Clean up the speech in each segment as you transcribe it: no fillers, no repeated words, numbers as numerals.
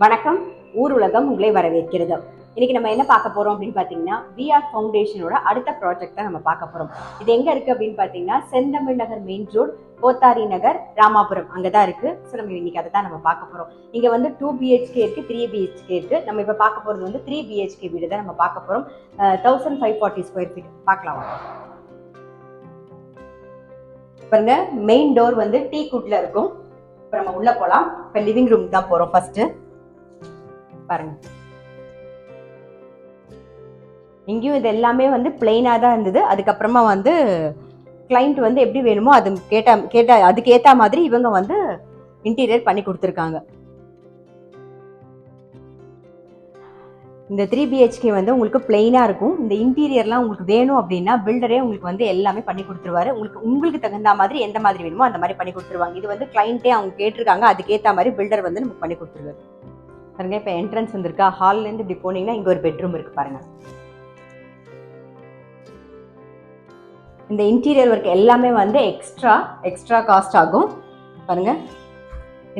வணக்கம். ஊர் உலகம் உங்களை வரவேற்கிறது. இன்னைக்கு நம்ம என்ன பார்க்க போறோம் அப்படின்னு பாத்தீங்கன்னா, விஆர் ஃபவுண்டேஷனோட அடுத்த ப்ராஜெக்ட் தான் நம்ம பார்க்க போறோம். இது எங்க இருக்கு அப்படின்னு பாத்தீங்கன்னா, செந்தமிழ் நகர் மெயின் ரோட், கோத்தாரி நகர், ராமாபுரம் அங்கதான் இருக்கு. ஸோ நம்ம இன்னைக்கு அதை தான் நம்ம பார்க்க போறோம். இங்க வந்து 2 BHK இருக்கு, 3 BHK இருக்கு. நம்ம இப்ப பார்க்க போறது வந்து 3 BHK வீடு தான் நம்ம பார்க்க போறோம். 1540 ஸ்கொயர் ஃபீட் பார்க்கலாம். பாருங்க, மெயின் டோர் வந்து டீ குட்ல இருக்கும். இப்ப நம்ம உள்ள போலாம். இப்ப லிவிங் ரூம் தான் போறோம் ஃபர்ஸ்ட். பாருங்க, இங்கேயும் இது எல்லாமே வந்து பிளெயினா தான் இருந்தது. அதுக்கப்புறமா வந்து கிளைண்ட் வந்து எப்படி வேணுமோ அது கேட்ட அதுக்கு ஏத்த மாதிரி இவங்க வந்து இன்டீரியர் பண்ணி கொடுத்துருக்காங்க. இந்த 3 BHK வந்து உங்களுக்கு பிளெயினா இருக்கும். இந்த இன்டீரியர்லாம் உங்களுக்கு வேணும் அப்படின்னா பில்டரே உங்களுக்கு வந்து எல்லாமே பண்ணி கொடுத்துருவாரு. உங்களுக்கு தகுந்த மாதிரி எந்த மாதிரி வேணுமோ அந்த மாதிரி பண்ணி கொடுத்துருவாங்க. இது வந்து கிளைண்டே அவங்க கேட்டிருக்காங்க, அதுக்கேற்ற மாதிரி பில்டர் வந்து நமக்கு பண்ணி கொடுத்துருவாரு. பாருங்க, இப்போ என்ட்ரன்ஸ் வந்திருக்கா. ஹால்ல இருந்து இப்படி போனீங்கன்னா இங்க ஒரு பெட்ரூம் இருக்கு பாருங்க. இந்த இன்டீரியர் ஒர்க் எல்லாமே வந்து எக்ஸ்ட்ரா காஸ்ட் ஆகும். பாருங்க,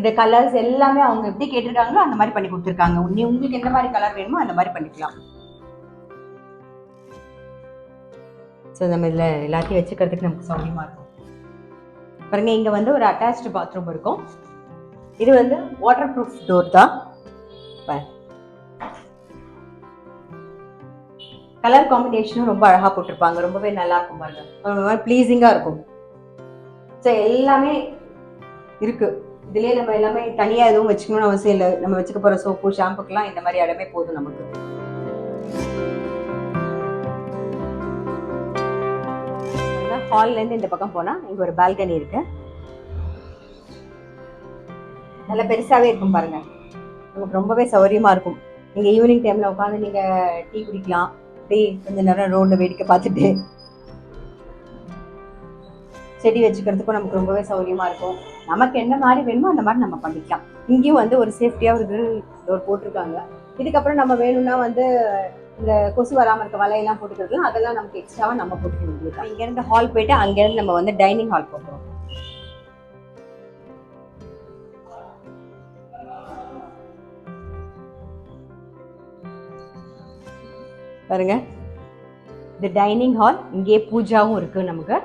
இந்த கலர்ஸ் எல்லாமே அவங்க எப்படி கேட்டிருக்காங்களோ அந்த மாதிரி பண்ணி கொடுத்துருக்காங்க. உங்களுக்கு எந்த மாதிரி கலர் வேணுமோ அந்த மாதிரி பண்ணிக்கலாம். ஸோ நம்ம இதில் எல்லாத்தையும் வச்சுக்கிறதுக்கு நமக்கு சௌகரியமா இருக்கும். பாருங்க, இங்க வந்து ஒரு அட்டாச்டு பாத்ரூம் இருக்கும். இது வந்து வாட்டர் ப்ரூஃப் டோர் தான். கலர் காம்பினேஷனும் ரொம்ப அழகா போட்டிருப்பாங்க. ரொம்பவே நல்லா இருக்கும் பாருங்க, ரொம்ப ப்ளீசிங்கா இருக்கும். ஸோ எல்லாமே இருக்கு இதுலயே. நம்ம எல்லாமே தனியா எதுவும் வச்சுக்கணும்னு அவசியம் இல்லை. நம்ம வச்சுக்க போற சோப்பு ஷாம்புக்கெல்லாம் இந்த மாதிரி இடமே போதும் நமக்கு. ஹால்ல இருந்து இந்த பக்கம் போனா இங்க ஒரு பால்கனி இருக்கு. நல்ல பெருசாவே இருக்கும் பாருங்க. உங்களுக்கு ரொம்பவே சௌகரியமா இருக்கும். நீங்க ஈவினிங் டைம்ல உட்காந்து நீங்க டீ குடிக்கலாம். அப்படியே கொஞ்ச நேரம் ரோட்ல வேடிக்கை பார்த்துட்டு செடி வச்சுக்கிறதுக்கும் நமக்கு ரொம்பவே சௌகரியமா இருக்கும். நமக்கு என்ன மாதிரி வேணுமோ அந்த மாதிரி நம்ம பண்ணிக்கலாம். இங்கேயும் வந்து ஒரு சேஃப்டியா ஒரு கிரில் டோர் போட்டிருக்காங்க. இதுக்கப்புறம் நம்ம வேணும்னா வந்து இந்த கொசு வராம இருக்க வலையெல்லாம் போட்டுக்கிறதுலாம் அதெல்லாம் நமக்கு எக்ஸ்ட்ராவா நம்ம போட்டுக்க வேண்டியது. இங்க இருந்து ஹால் போயிட்டு அங்க இருந்து நம்ம வந்து டைனிங் ஹால் போகிறோம். பாருங்க, இந்த டைனிங் ஹால், இங்கே பூஜாவும் இருக்கு நமக்கு.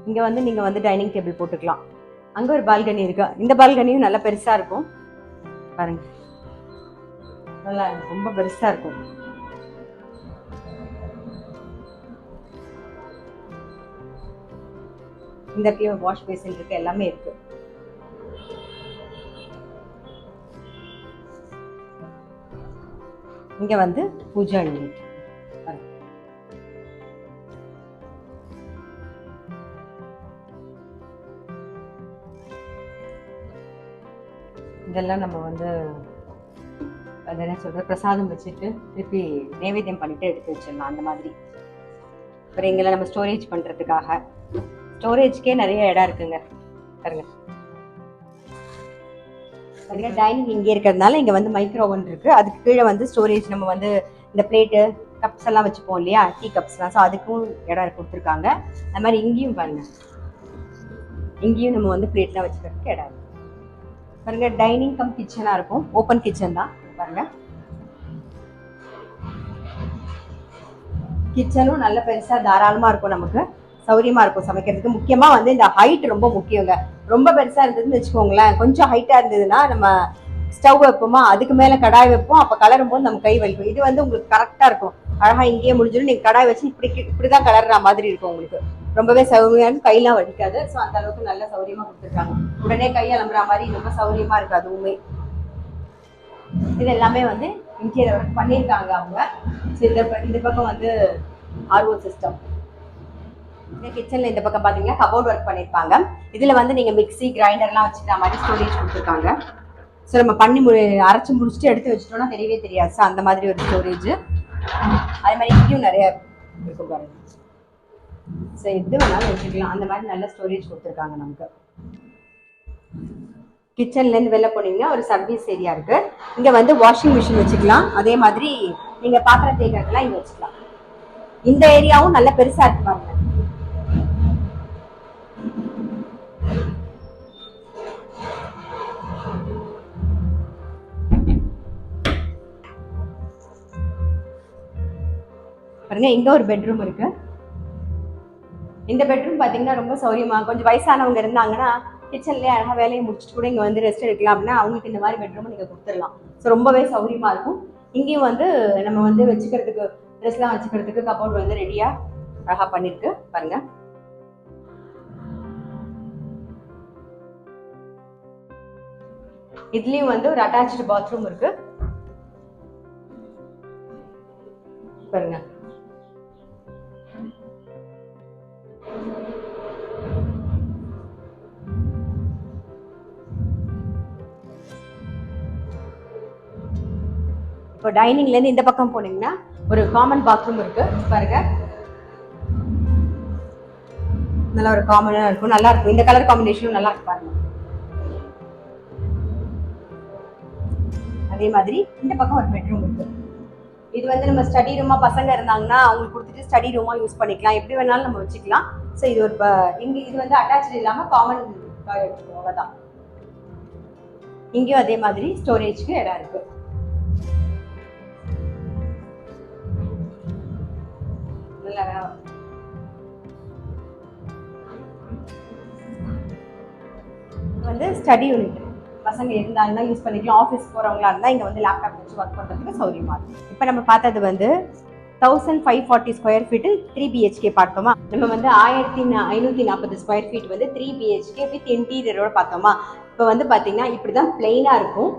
இங்க வந்து நீங்க வந்து டைனிங் டேபிள் போட்டுக்கலாம். அங்க ஒரு பால்கனி இருக்கு. இந்த பால்கனியும் நல்லா பெருசா இருக்கும் பாருங்க. நல்லா ரொம்ப பெருசா இருக்கும். இந்த இடத்துல வாஷ் பேசின் இருக்கு, எல்லாமே இருக்கு. இங்க வந்து பூஜா யூனிட். இதெல்லாம் நம்ம வந்து அது என்ன சொல்ற பிரசாதம் வச்சுட்டு திருப்பி நைவேத்தியம் பண்ணிட்டு எடுத்து வச்சிடலாம் அந்த மாதிரி. அப்புறம் இங்கெல்லாம் நம்ம ஸ்டோரேஜ் பண்றதுக்காக ஸ்டோரேஜ்க்கே நிறைய இடம் இருக்குங்க பாருங்க. டைனிங் இங்கே இருக்கிறதுனால இங்க வந்து மைக்ரோ ஓவன் இருக்கு. அதுக்கு கீழே வந்து ஸ்டோரேஜ் நம்ம வந்து இந்த பிளேட்டு கப்ஸ் எல்லாம் வச்சுப்போம் இல்லையா, டீ கப்ஸ்லாம். ஸோ அதுக்கும் இடம் கொடுத்துருக்காங்க. அது மாதிரி இங்கேயும் பாருங்க, இங்கேயும் நம்ம வந்து பிளேட்லாம் வச்சுக்கிறதுக்கு இடம் இருக்கு பாருங்க. டைனிங் கம் கிச்சனா இருக்கும். ஓப்பன் கிச்சன் தான் பாருங்க. கிச்சனும் நல்ல பெருசா தாராளமா இருக்கும். நமக்கு சௌரியமா இருக்கும் சமைக்கிறதுக்கு. முக்கியமா வந்து இந்த ஹைட் ரொம்ப முக்கியங்க. ரொம்ப பெருசா இருந்ததுன்னு வச்சுக்கோங்களேன், கொஞ்சம் ஹைட்டா இருந்ததுன்னா நம்ம ஸ்டவ் வைப்போமா, அதுக்கு மேல கடாய் வைப்போம். அப்ப கலரும் போது நம்ம கை வலிக்கும். இது வந்து உங்களுக்கு கரெக்டா இருக்கும். அழகா இங்கேயே முடிஞ்சிடும். நீங்க கடாய் வச்சு இப்படிதான் கலர்ற மாதிரி இருக்கும். உங்களுக்கு ரொம்பவே சௌகரியமா, கையெல்லாம் வலிக்காது. ஸோ அந்த அளவுக்கு நல்ல சௌகரியமா கொடுத்துருக்காங்க. உடனே கையை அலம்புற மாதிரி ரொம்ப சௌகரியமா இருக்கு அதுவுமே. இது எல்லாமே வந்து இன்டீரியர் ஒர்க் பண்ணியிருக்காங்க அவங்க. இந்த பக்கம் வந்து ஆர்ஓ சிஸ்டம். கிச்சன்ல இந்த பக்கம் பாத்தீங்கன்னா கபோர்ட் ஒர்க் பண்ணிருப்பாங்க. இதுல வந்து நீங்க மிக்ஸி கிரைண்டர்லாம் வச்சுக்கிற மாதிரி ஸ்டோரேஜ் கொடுத்துருக்காங்க. ஸோ நம்ம பண்ணி அரைச்சு முடிச்சுட்டு எடுத்து வச்சுட்டோம்னா தெரியவே தெரியாது. ஸோ அந்த மாதிரி ஒரு ஸ்டோரேஜ். அதே மாதிரி இங்கேயும் நிறைய இருக்கும் பாருங்க. ஸோ எது வேணாலும் வச்சுக்கலாம். அந்த மாதிரி நல்ல ஸ்டோரேஜ் கொடுத்துருக்காங்க நமக்கு. கிச்சன்ல இருந்து வெளில போனீங்கன்னா ஒரு சர்வீஸ் ஏரியா இருக்கு. இங்க வந்து வாஷிங் மிஷின் வச்சுக்கலாம். அதே மாதிரி நீங்க பாத்திரம் தேய்க்கிறதுலாம் இங்க வச்சுக்கலாம். இந்த ஏரியாவும் நல்ல பெருசா இருக்கு பாருங்க. பாருங்க இங்க ஒரு பெட்ரூம் இருக்கு. இந்த பெட்ரூம் பாத்தீங்கன்னா ரொம்ப சௌரியமா, கொஞ்சம் வயசானவங்க இருந்தாங்கன்னா கிச்சன்லயே அழகா வேலையை முடிச்சுட்டு கூட இங்க வந்து ரெஸ்ட் எடுக்கலாம் அப்படின்னா அவங்களுக்கு இந்த மாதிரி பெட்ரூம் நீங்க கொடுத்துடலாம். ஸோ ரொம்பவே சௌரியமா இருக்கும். இங்கேயும் வந்து நம்ம வந்து வச்சுக்கிறதுக்கு ட்ரெஸ்லாம் வச்சுக்கிறதுக்கு கபோர்ட் வந்து ரெடியா அழகா பண்ணிருக்கு பாருங்க. இதுலயும் வந்து ஒரு அட்டாச்சு பாத்ரூம் இருக்கு பாருங்க. இப்போ டைனிங்ல இருந்து இந்த பக்கம் போனீங்கன்னா ஒரு காமன் பாத்ரூம் இருக்கு பாருங்க. நல்லா ஒரு காமனா இருக்கும், நல்லா இருக்கும். இந்த கலர் காம்பினேஷனும் நல்லா இருக்கு பாருங்க. அதே மாதிரி இந்த பக்கம் ஒரு பெட்ரூம் இருக்கு. இது வந்து நம்ம ஸ்டடி ரூமா பசங்க இருந்தாங்கன்னா அவங்களுக்கு கொடுத்துட்டு ஸ்டடி ரூமா யூஸ் பண்ணிக்கலாம், எப்படி வேணாலும் நம்ம வச்சுக்கலாம். ஸோ இது ஒரு இங்க இது வந்து அட்டாச்சு இல்லாம காமன் டாய்லெட் அவ்வளவுதான். இங்கேயும் அதே மாதிரி ஸ்டோரேஜ்க்கு இடம் இருக்கு. வந்து ஸ்டடி யூனிட் பசங்க இருந்தாங்கன்னா யூஸ் பண்ணிக்கலாம். ஆஃபீஸ் போறவங்களா இருந்தா இங்க வந்து லேப்டாப் வச்சு ஒர்க் பண்றதுக்கு சௌரியமா இருக்கும். இப்போ நம்ம பார்த்தது வந்து 1540 ஸ்கொயர் ஃபீட் 3 BHK பார்த்தோமா. நம்ம வந்து 1540 ஸ்கொயர் ஃபீட் வந்து 3 BHK வித் இன்டீரியரோட பார்த்தோமா. இப்போ வந்து பாத்தீங்கன்னா இப்படிதான் பிளெயினா இருக்கும்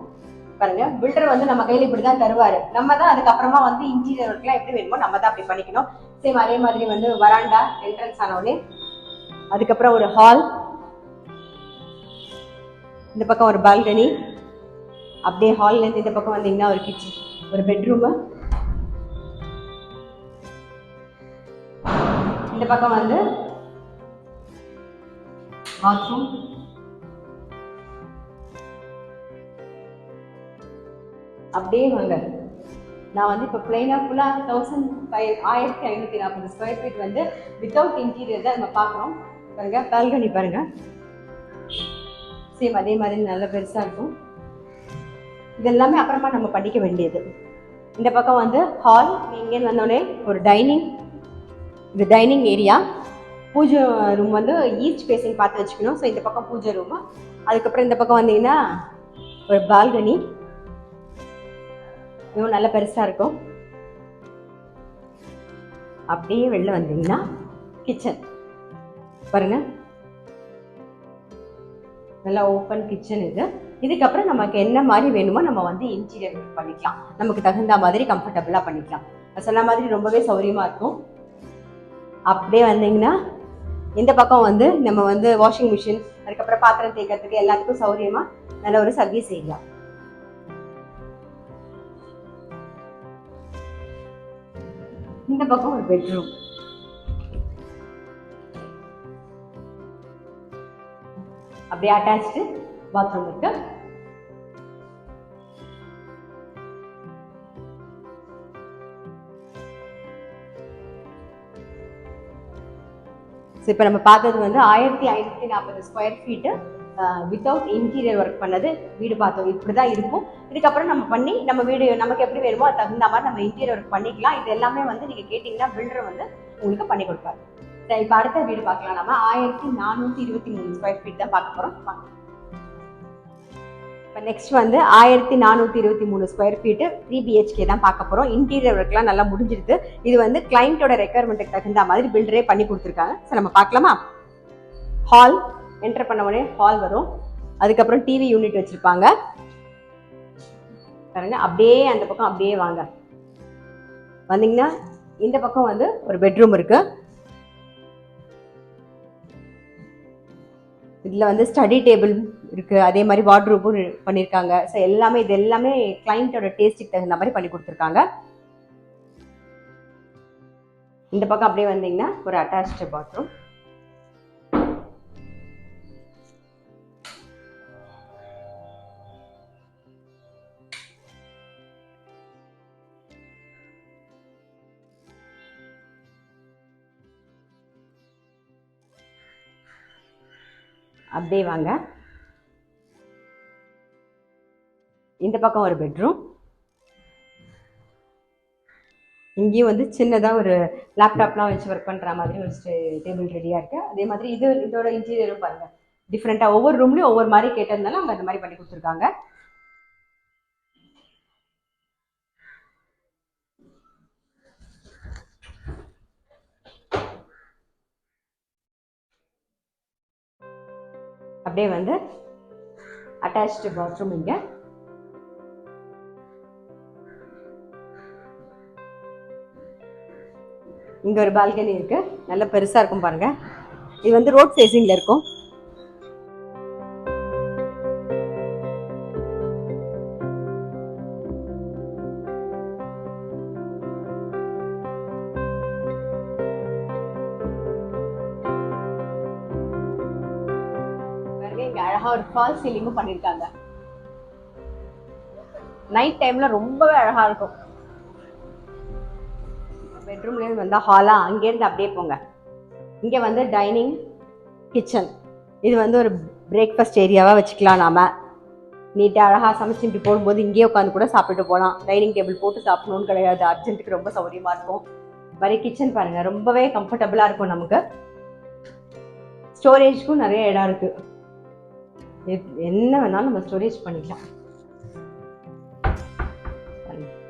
பாருங்க. பில்டர் வந்து நம்ம கையில இப்படிதான் தருவாரு, நம்ம தான் அதுக்கப்புறமா வந்து இன்டீரியர் ஒர்க்லாம் எப்படி வேணுமோ நம்ம தான் அப்படி பண்ணிக்கணும். சேம் அதே மாதிரி வந்து வராண்டா என்ட்ரன்ஸ் ஆனவுடனே அதுக்கப்புறம் ஒரு ஹால், இந்த பக்கம் ஒரு பால்கனி, அப்படியே ஹால்ல இருந்து இந்த பக்கம் வந்தீங்கன்னா ஒரு கிச்சன், ஒரு பெட்ரூம், இந்த பக்கம் வந்து பாத்ரூம், அப்படியே வாங்க. நான் வந்து இப்போ பிளைனா ஃபுல்லா 1540 ஸ்கொயர் ஃபீட் வந்து வித்தவுட் இன்டீரியர் தான் நம்ம பார்க்குறோம் பாருங்க. பால்கனி பாருங்க, சேம் அதே மாதிரி நல்ல பெருசா இருக்கும். இதெல்லாமே அப்புறமா நம்ம படிக்க வேண்டியது. இந்த பக்கம் வந்து ஹால், இங்கே வந்தோடனே ஒரு டைனிங், இது டைனிங் ஏரியா. பூஜை ரூம் வந்து ஈஸ்ட் ஃபேஸிங் பார்த்து வச்சுக்கணும். ஸோ இந்த பக்கம் பூஜை ரூம், அதுக்கப்புறம் இந்த பக்கம் வந்தீங்கன்னா ஒரு பால்கனி, இதுவும் நல்ல பெருசா இருக்கும். அப்படியே வெளில வந்தீங்கன்னா கிச்சன் பாருங்க, நல்லா ஓப்பன் கிச்சன் இது. இதுக்கப்புறம் நமக்கு என்ன மாதிரி வேணுமோ நம்ம வந்து இன்டீரியர் பண்ணிக்கலாம், நமக்கு தகுந்த மாதிரி கம்ஃபர்டபுளா பண்ணிக்கலாம். சொன்ன மாதிரி ரொம்பவே சௌரியமா இருக்கும். அப்படியே வந்தீங்கன்னா இந்த பக்கம் வந்து நம்ம வந்து வாஷிங் மிஷின், அதுக்கப்புறம் பாத்திரம் தேய்க்கிறதுக்கு எல்லாத்துக்கும் சௌரியமா நல்ல ஒரு சர்வீஸ் ஏரியா. இந்த பக்கம் ஒரு பெட்ரூம், அப்படியே அட்டாச்சு பாத்ரூம் இருக்கு. இப்போ நம்ம பார்த்தது வந்து 1540 square feet without interior work பண்ணது வீடு பார்த்தோம். இப்படிதான் இருக்கும். இதுக்கப்புறம் நம்ம பண்ணி நம்ம வீடு நமக்கு எப்படி வேணுமோ அது தகுந்த மாதிரி நம்ம இன்டீரியர் ஒர்க் பண்ணிக்கலாம். இது எல்லாமே வந்து நீங்க கேட்டீங்கன்னா பில்டர் வந்து உங்களுக்கு பண்ணி கொடுப்பாரு. சரி, இப்போ அடுத்த வீடு பார்க்கலாம். நம்ம 1423 ஸ்கொயர் ஃபீட் தான் பார்க்க போறோம். இப்போ நெக்ஸ்ட் வந்து 1423 ஸ்கொயர் ஃபீட்டு 3 BHK தான் பார்க்க போகிறோம். இன்டீரியர் ஒர்க்லாம் நல்லா முடிஞ்சிருக்கு. இது வந்து கிளைண்ட்டோட ரெக்குயர்மெண்ட்டுக்கு தகுந்த மாதிரி பில்டரே பண்ணி கொடுத்துருக்காங்க. ஸோ நம்ம பார்க்கலாமா. ஹால் என்டர் பண்ண உடனே ஹால் வரும். அதுக்கப்புறம் டிவி யூனிட் வச்சிருப்பாங்க பாருங்க. அப்படியே அந்த பக்கம் அப்படியே வாங்க, வந்தீங்கன்னா இந்த பக்கம் வந்து ஒரு பெட்ரூம் இருக்கு. இதுல வந்து ஸ்டடி டேபிள் இருக்கு, அதே மாதிரி வார்ட்ரோபும் பண்ணியிருக்காங்க. ஸோ எல்லாமே இது எல்லாமே கிளைண்ட்டோட டேஸ்ட்டுக்கு தகுந்த மாதிரி பண்ணி கொடுத்துருக்காங்க. இந்த பக்கம் அப்படியே வந்தீங்கன்னா ஒரு அட்டாச்சு பாத்ரூம். அப்படியே வாங்க, இந்த பக்கம் ஒரு பெட்ரூம், இங்கேயும் வந்து சின்னதாக ஒரு லேப்டாப்லாம் வச்சு ஒர்க் பண்ணுற மாதிரி ஒரு டேபிள் ரெடியாக இருக்குது. அதே மாதிரி இதோட இன்டீரியரும் பாருங்கள் டிஃப்ரெண்ட்டாக ஒவ்வொரு ரூம்லேயும் ஒவ்வொரு மாதிரி கேட்டிருந்தாலும் அவங்க அந்த மாதிரி பண்ணி கொடுத்துருக்காங்க. அப்படியே வந்து அட்டாச்டு பாத்ரூம் இங்க. இங்க ஒரு பால்கனி இருக்கு, நல்ல பெருசா இருக்கும் பாருங்க. இது வந்து ரோட் ஃபேசிங்ல இருக்கும். இங்க அழகா ஒரு ஃபால் சீலிங்கும் பண்ணிருக்காங்க. நைட் டைம்ல ரொம்பவே அழகா இருக்கும். பெட்ரூம்ல இருந்து வந்தா ஹாலா, அங்கேருந்து அப்படியே போங்க. இங்க வந்து டைனிங் கிச்சன். இது வந்து ஒரு பிரேக்ஃபாஸ்ட் ஏரியாவா வச்சுக்கலாம். நாம நீட்டாக அழகாக சமைச்சிட்டு போகும்போது இங்கேயே உட்காந்து கூட சாப்பிட்டு போகலாம். டைனிங் டேபிள் போட்டு சாப்பிடணும்னு கிடையாது, அர்ஜென்ட்டுக்கு ரொம்ப சௌகரியமா இருக்கும். மாதிரி கிச்சன் பாருங்க, ரொம்பவே கம்ஃபர்டபுளா இருக்கும். நமக்கு ஸ்டோரேஜ்க்கும் நிறைய இடம் இருக்கு, என்ன வேணாலும் நம்ம ஸ்டோரேஜ் பண்ணிக்கலாம்.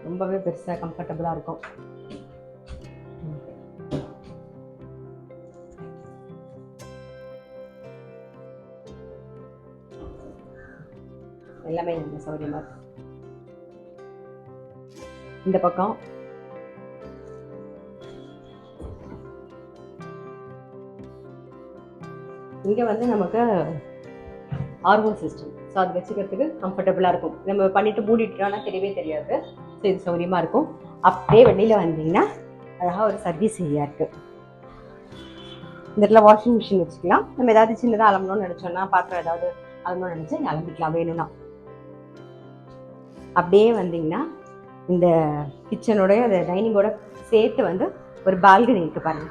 ரொம்பவே பெருசா கம்ஃபர்டபுளா இருக்கும். எல்லாமே நல்ல சௌகரியமா இருக்கும். இந்த பக்கம் இங்க வந்து நமக்கு ஆர்வம் சிஸ்டம், ஸோ அது வச்சுக்கிறதுக்கு கம்ஃபர்டபுளாக இருக்கும். நம்ம பண்ணிட்டு மூடிட்டோம்னா தெரியவே தெரியாது. ஸோ இது சௌகரியமாக இருக்கும். அப்படியே வெளியில் வந்தீங்கன்னா அழகாக ஒரு சர்வீஸ் ஏரியா இருக்குது. இந்த இடத்துல வாஷிங் மிஷின் வச்சுக்கலாம். நம்ம ஏதாவது சின்னதாக அலம்பணும்னு நினச்சோம்னா, பாத்திரம் ஏதாவது அலம்பணும்னு நினச்சி அலம்பிக்கலாம் வேணும்னா. அப்படியே வந்தீங்கன்னா இந்த கிச்சனோடைய அந்த டைனிங்கோட சேர்த்து வந்து ஒரு பால்கனி இருக்குது பாருங்க.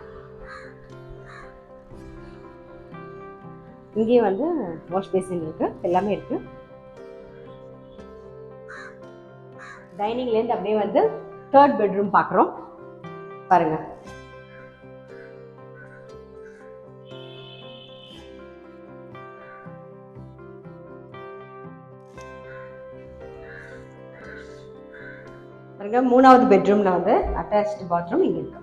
இங்கேயும் வந்து வாஷ் பேசின் இருக்கு, எல்லாமே இருக்கு. டைனிங்ல இருந்து அப்படியே வந்து 3rd பெட்ரூம் பாக்குறோம் பாருங்க. பாருங்க, 3வது பெட்ரூம்ல வந்து அட்டாச்டு பாத்ரூம் இங்க இருக்கு.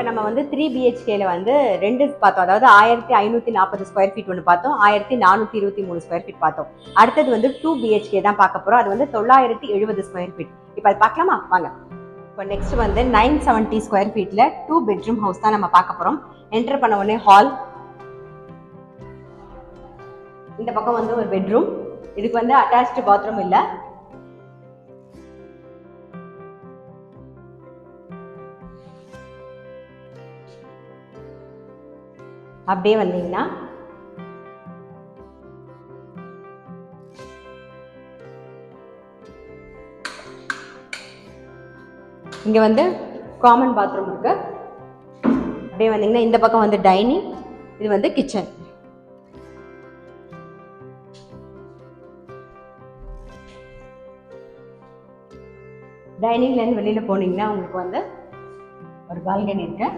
நம்ம வந்து 3 BHKல வந்து 2 பார்த்தோம். அதாவது 1540 ஸ்கொயர் ஃபீட் ஒன்று பார்த்தோம், 1423 ஸ்கொயர் ஃபீட் பார்த்தோம். அடுத்தது வந்து 2 BHK தான் பார்க்க போறோம். அது வந்து 970 ஸ்கொயர் ஃபீட். இப்போ அது பார்க்கலாமா வாங்க. இப்போ நெக்ஸ்ட் வந்து 970 ஸ்கொயர் ஃபீட்ல 2 பெட்ரூம் ஹவுஸ் தான் நம்ம பார்க்க போறோம். என்டர் பண்ண உடனே ஹால், இந்த பக்கம் வந்து ஒரு பெட்ரூம். இதுக்கு வந்து அட்டாச்டு பாத்ரூம் இல்லை. அப்படியே வந்தீங்கன்னா இங்க வந்து காமன் பாத்ரூம் இருக்கு. அப்படியே வந்தீங்கன்னா இந்த பக்கம் வந்து டைனிங், இது வந்து கிச்சன். டைனிங்ல இருந்து வெளியில போனீங்கன்னா உங்களுக்கு வந்து ஒரு பால்கனி இருக்கு.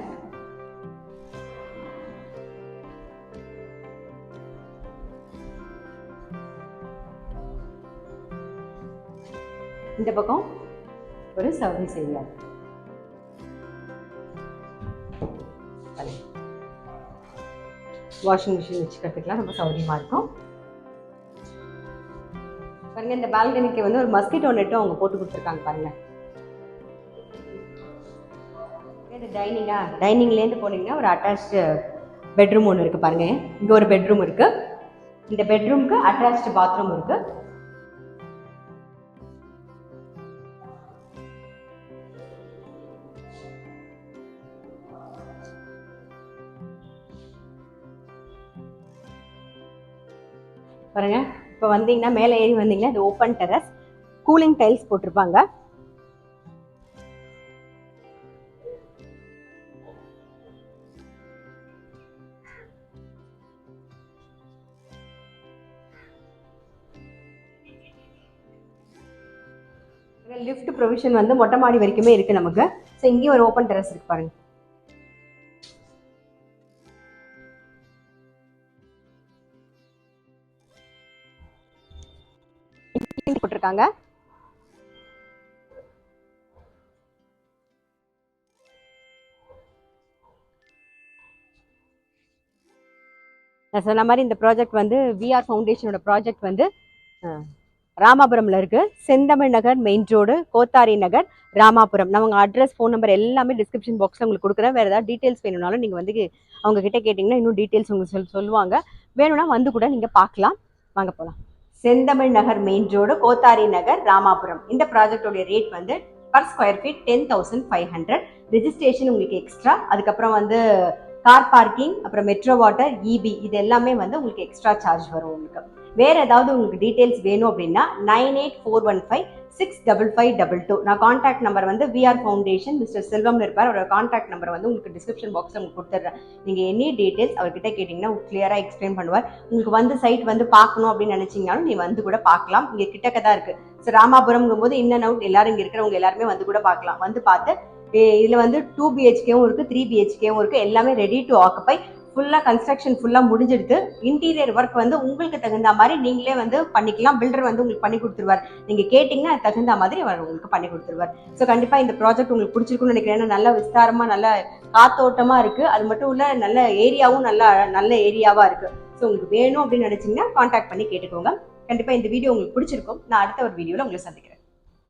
இந்த பக்கம் ஒரு சர்வீஸ் ஏரியா. வாஷிங் மிஷின் வச்சுக்கிறதுக்குலாம் ரொம்ப சௌகரியமா இருக்கும். பாருங்க, இந்த பால்கனிக்கு வந்து ஒரு மஸ்கிட்டோ நெட்டும் அவங்க போட்டு கொடுத்துருக்காங்க பாருங்க. இது டைனிங்கா, டைனிங்லேருந்து போனீங்கன்னா ஒரு அட்டாச்டு பெட்ரூம் ஒன்று இருக்கு பாருங்க. இங்க ஒரு பெட்ரூம் இருக்கு. இந்த பெட்ரூம்க்கு அட்டாச்டு பாத்ரூம் இருக்கு. பாருங்க, இப்போ வந்தீங்கன்னா மேலே ஏறி வந்தீங்கன்னா இது ஓப்பன் டெரஸ், கூலிங் டைல்ஸ் போட்டிருப்பாங்க. லிஃப்ட் ப்ரொவிஷன் வந்து மொட்டை மாடி வரைக்குமே இருக்கு நமக்கு. ஸோ இங்கேயும் ஒரு ஓப்பன் டெரஸ் இருக்கு பாருங்க. போட்டிருக்காங்க. நான் சொன்ன மாதிரி இந்த ப்ராஜெக்ட் வந்து விஆர் ஃபவுண்டேஷனோட ப்ராஜெக்ட் வந்து ராமாபுரம்ல இருக்கு. செந்தமிழ் நகர் மெயின் ரோடு, கோத்தாரி நகர், ராமாபுரம். நான் உங்க அட்ரஸ், ஃபோன் நம்பர் எல்லாமே டிஸ்கிரிப்ஷன் பாக்ஸ்ல உங்களுக்கு கொடுக்குறேன். வேற ஏதாவது டீட்டெயில்ஸ் வேணும்னாலும் நீங்க வந்து அவங்க கிட்ட கேட்டீங்கன்னா இன்னும் டீட்டெயில்ஸ் உங்களுக்கு சொல்லுவாங்க. வேணும்னா வந்து கூட நீங்க பார்க்கலாம். வாங்க போலாம். செந்தமிழ் நகர் மெயின் ரோடு, கோத்தாரி நகர், ராமாபுரம். இந்த ப்ராஜெக்டோட ரேட் வந்து பர் ஸ்கொயர் ஃபீட் 10,500. ரெஜிஸ்ட்ரேஷன் உங்களுக்கு எக்ஸ்ட்ரா. அதுக்கப்புறம் வந்து கார் பார்க்கிங், அப்புறம் மெட்ரோ வாட்டர், இபி இது எல்லாமே வந்து உங்களுக்கு எக்ஸ்ட்ரா சார்ஜ் வரும். உங்களுக்கு வேற ஏதாவது உங்களுக்கு டீடைல்ஸ் வேணும் அப்படின்னா 9841565522. நான் கான்டாக்ட் நம்பர் வந்து விஆர் ஃபவுண்டேஷன் மிஸ்டர் செல்வம்னு இருப்பார். அவரோட கான்டாக்ட் நம்பர் வந்து உங்களுக்கு டிஸ்கிரிப்ஷன் பாக்ஸ்ல உங்களுக்கு கொடுத்துட்றேன். நீங்க எனி டீடைல்ஸ் அவர்கிட்ட கேட்டீங்கன்னா கிளியரா எக்ஸ்பிளைன் பண்ணுவார். உங்களுக்கு வந்து சைட் வந்து பார்க்கணும் அப்படின்னு நினைச்சீங்கன்னாலும் நீ வந்து கூட பார்க்கலாம். இங்க கிட்டக்க தான் இருக்கு. ஸோ ராமாபுரம்ங்கும் போது இன் அண்ட் அவுட் எல்லாரும் இங்க இருக்கிறவங்க எல்லாருமே வந்து கூட பார்க்கலாம். வந்து பார்த்து இதுல வந்து 2 BHKவும் இருக்கு, 3 BHKவும் இருக்கு. எல்லாமே ரெடி டு ஆக்குபை. ஃபுல்லா கன்ஸ்ட்ரக்ஷன் ஃபுல்லா முடிஞ்சிடுது. இன்டீரியர் ஒர்க் வந்து உங்களுக்கு தகுந்த மாதிரி நீங்களே வந்து பண்ணிக்கலாம். பில்டர் வந்து உங்களுக்கு பண்ணி கொடுத்துருவார். நீங்க கேட்டீங்கன்னா அது தகுந்த மாதிரி அவர் உங்களுக்கு பண்ணி கொடுத்துருவார். ஸோ கண்டிப்பா இந்த ப்ராஜெக்ட் உங்களுக்கு பிடிச்சிருக்குன்னு நினைக்கிறேன். ஏன்னா நல்ல விஸ்தாரமா, நல்ல காத்தோட்டமா இருக்கு. அது மட்டும் இல்ல நல்ல ஏரியாவும் நல்ல ஏரியாவா இருக்கு. ஸோ உங்களுக்கு வேணும் அப்படின்னு நினைச்சீங்கன்னா கான்டாக்ட் பண்ணி கேட்டுக்கோங்க. கண்டிப்பா இந்த வீடியோ உங்களுக்கு பிடிச்சிருக்கும். நான் அடுத்த ஒரு வீடியோல உங்களை சந்திக்கிறேன்.